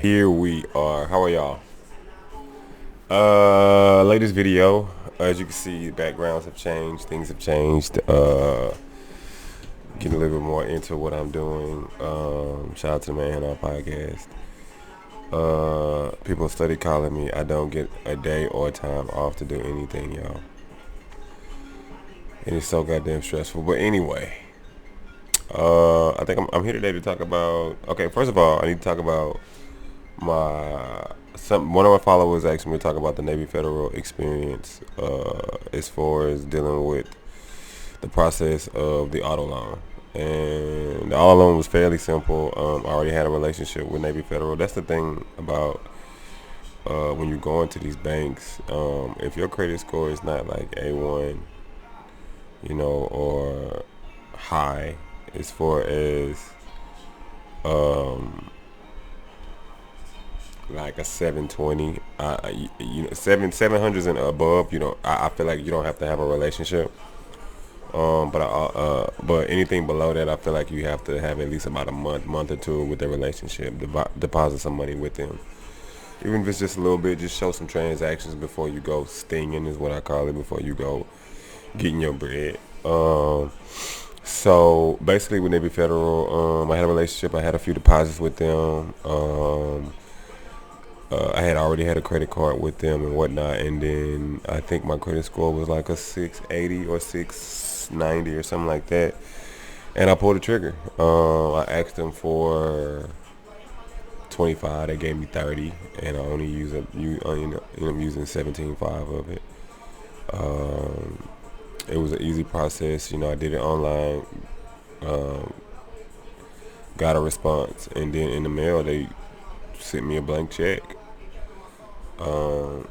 Here we are. How are y'all? Latest video. As you can see, backgrounds have changed. Things have changed. Getting a little bit more into what I'm doing. Shout out to the Man Handoff podcast. People study calling me. I don't get a day or time off to do anything, y'all. And it's so goddamn stressful. But anyway, I think I'm here today to talk about. Okay, first of all, I need to talk about one of my followers asked me to talk about the Navy Federal experience as far as dealing with the process of the auto loan. And the auto loan was fairly simple. I already had a relationship with Navy Federal. That's the thing about when you go into these banks. If your credit score is not like A1, or high as far as like a 720, 700s and above, I feel like you don't have to have a relationship. But anything below that, I feel like you have to have at least about a month or two with the relationship. Deposit some money with them, even if it's just a little bit. Just show some transactions before you go stinging, is what I call it. Before you go getting your bread. So basically, with Navy Federal, I had a relationship. I had a few deposits with them. I had already had a credit card with them and whatnot, and then I think my credit score was like a 680 or 690 or something like that, and I pulled the trigger. I asked them for 25. They gave me 30, and I only ended up using 17.5 of it. It was an easy process. I did it online, got a response, and then in the mail they sent me a blank check.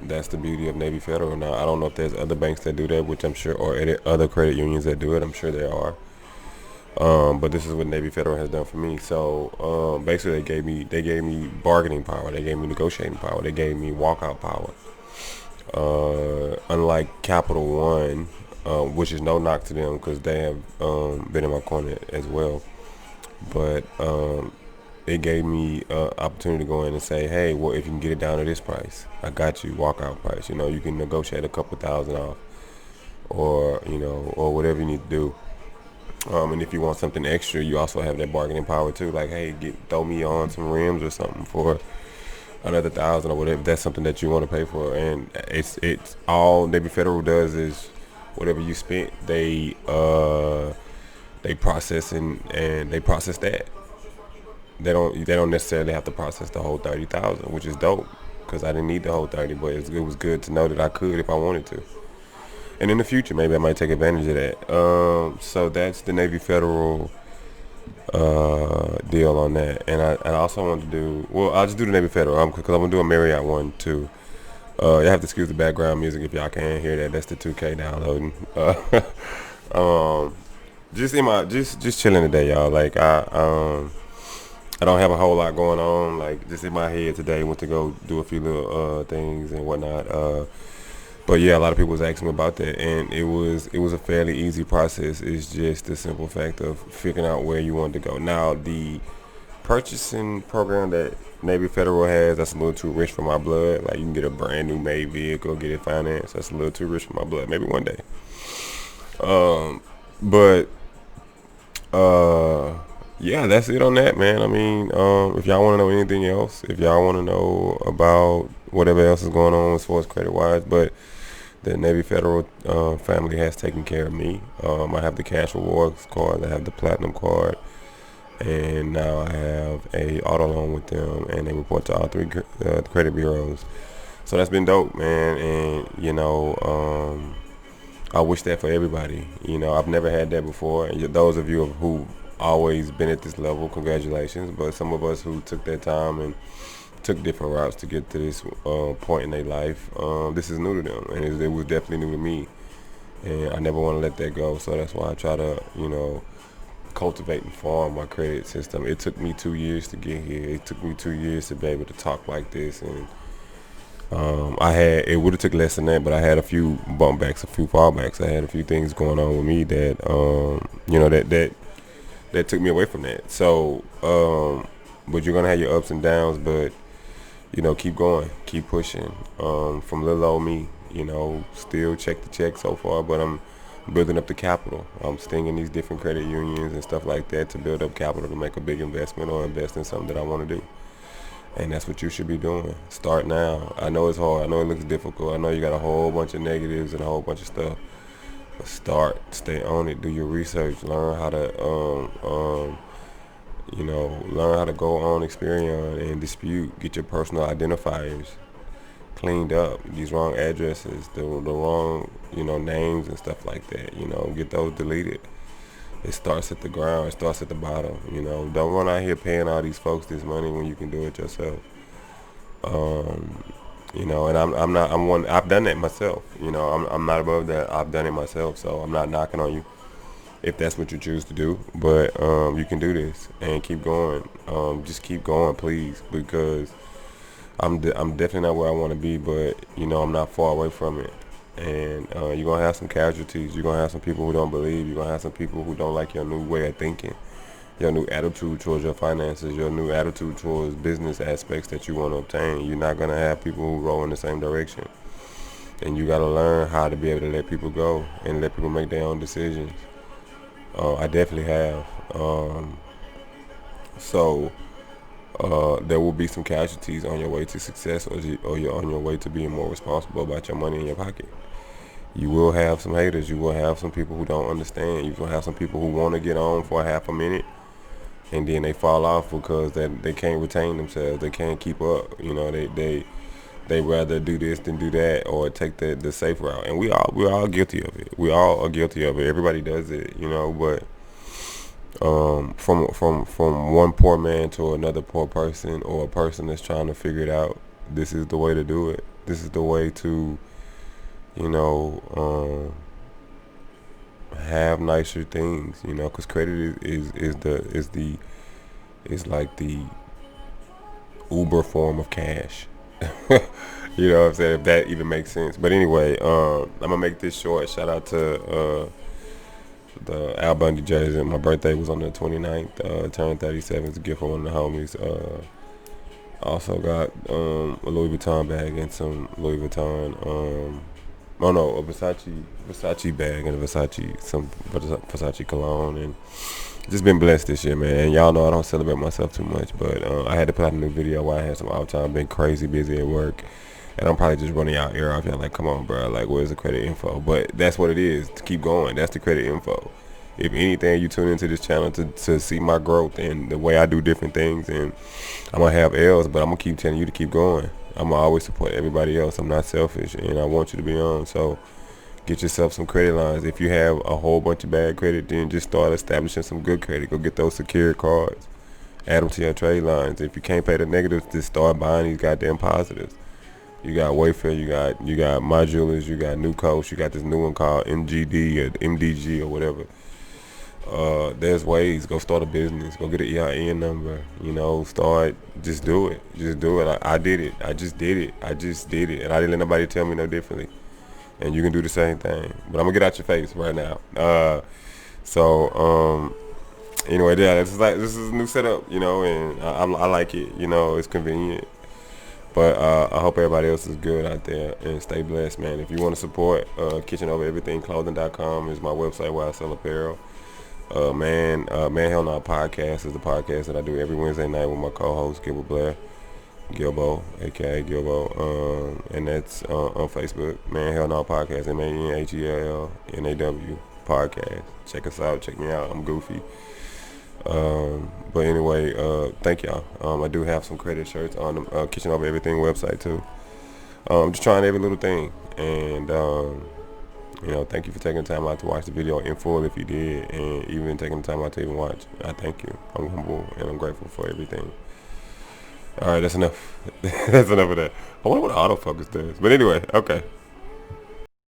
That's the beauty of Navy Federal. Now, I don't know if there's other banks that do that, which I'm sure, or other credit unions that do it. I'm sure there are. But this is what Navy Federal has done for me. So basically, they gave me bargaining power. They gave me negotiating power. They gave me walkout power. Unlike Capital One, which is no knock to them because they have been in my corner as well. But it gave me opportunity to go in and say, hey, well, if you can get it down to this price, I got you, walkout price. You can negotiate a couple thousand off, or whatever you need to do. And if you want something extra, you also have that bargaining power too. Like, hey, throw me on some rims or something for another thousand or whatever. If that's something that you want to pay for, and it's all Navy Federal does is whatever you spent, they process and they process that. They don't necessarily have to process the whole 30,000, which is dope because I didn't need the whole 30, but it was good to know that I could if I wanted to. And in the future, maybe I might take advantage of that. So that's the Navy Federal deal on that. And I also want to do, well, I'll just do the Navy Federal because I'm gonna do a Marriott one too. You have to excuse the background music if y'all can't hear that. That's the 2K downloading. Just in my just chilling today, y'all. Like I don't have a whole lot going on. Like just in my head today, went to go do a few little things and whatnot. But yeah, a lot of people was asking me about that, and it was a fairly easy process. It's just the simple fact of figuring out where you want to go. Now the purchasing program that Navy Federal has, that's a little too rich for my blood. Like you can get a brand new made vehicle, get it financed. That's a little too rich for my blood. Maybe one day. But yeah, that's it on that, man. I mean, if y'all want to know anything else, if y'all want to know about whatever else is going on as far as credit wise, but the Navy Federal family has taken care of me. I have the cash rewards card, I have the platinum card, and now I have a auto loan with them, and they report to all three credit bureaus. So that's been dope, man. And I wish that for everybody. I've never had that before. And those of you who always been at this level, congratulations. But some of us who took that time and took different routes to get to this point in their life, this is new to them, and it was definitely new to me. And I never want to let that go. So that's why I try to, cultivate and farm my credit system. It took me 2 years to get here. It took me 2 years to be able to talk like this, and it would have took less than that, but I had a few bump backs, a few fallbacks. I had a few things going on with me that that took me away from that. So, but you're gonna have your ups and downs. But keep going, keep pushing. From little old me, still check the check so far, but I'm building up the capital. I'm stinging these different credit unions and stuff like that to build up capital to make a big investment or invest in something that I want to do. And that's what you should be doing. Start now. I know it's hard. I know it looks difficult. I know you got a whole bunch of negatives and a whole bunch of stuff. But start. Stay on it. Do your research. Learn how to learn how to go on Experian and dispute. Get your personal identifiers cleaned up. These wrong addresses, the wrong, names and stuff like that. Get those deleted. It starts at the ground. It starts at the bottom. Don't run out here paying all these folks this money when you can do it yourself. And I'm not. I'm one. I've done that myself. I'm not above that. I've done it myself. So I'm not knocking on you if that's what you choose to do. But you can do this and keep going. Just keep going, please, because I'm definitely not where I want to be, but I'm not far away from it. And you're gonna have some casualties. You're gonna have some people who don't believe. You're gonna have some people who don't like your new way of thinking, your new attitude towards your finances, your new attitude towards business aspects that you want to obtain. You're not gonna have people who roll in the same direction. And you gotta learn how to be able to let people go and let people make their own decisions. I definitely have. So there will be some casualties on your way to success, or you're on your way to being more responsible about your money in your pocket. You will have some haters. You will have some people who don't understand. You will have some people who want to get on for a half a minute, and then they fall off because they can't retain themselves. They can't keep up. They rather do this than do that, or take the safe route. And we're all guilty of it. We all are guilty of it. Everybody does it, but from one poor man to another poor person, or a person that's trying to figure it out, this is the way to do it. This is the way to have nicer things, because credit is like the Uber form of cash. You know what I'm saying? If that even makes sense. But anyway, I'm gonna make this short. Shout out to the Al Bundy jersey. My birthday was on the 29th. Turned 37. It's a gift from one of the homies. Also got a Louis Vuitton bag and some Louis Vuitton. A Versace bag and some Versace cologne, and just been blessed this year, man. And y'all know I don't celebrate myself too much, but I had to put out a new video while I had some off time. Been crazy busy at work, and I'm probably just running y'all ear off. Y'all like, come on, bro. Like, where's the credit info? But that's what it is. To keep going. That's the credit info. If anything, you tune into this channel to see my growth and the way I do different things, and I'm gonna have L's, but I'm gonna keep telling you to keep going. I'm gonna always support everybody else. I'm not selfish, and I want you to be on. So get yourself some credit lines. If you have a whole bunch of bad credit, then just start establishing some good credit. Go get those secured cards. Add them to your trade lines. If you can't pay the negatives, just start buying these goddamn positives. You got Wayfair, you got My Jewelers, you got New Coast, you got this new one called MGD or MDG or whatever. There's ways. Go start a business. Go get an EIN number. Just do it. Just do it. I did it. I just did it. And I didn't let nobody tell me no differently. And you can do the same thing. But I'm gonna get out your face right now. Anyway, yeah, this is a new setup, and I like it. It's convenient. But I hope everybody else is good out there, and stay blessed, man. If you want to support KitchenOverEverythingClothing.com is my website where I sell apparel. Man Hell Nah Podcast is the podcast that I do every Wednesday night with my co-host Gilbo, aka Gilbo, and that's on Facebook. Man Hell Nah Podcast, MANHELNAW podcast. Check us out, check me out. I'm goofy. But anyway, thank y'all. I do have some credit shirts on the Kitchen Over Everything website too. Just trying every little thing, and thank you for taking the time out to watch the video in full if you did, and even taking the time out to even watch. I thank you. I'm humble and I'm grateful for everything. All right, that's enough. That's enough of that. I wonder what autofocus does. But anyway, okay.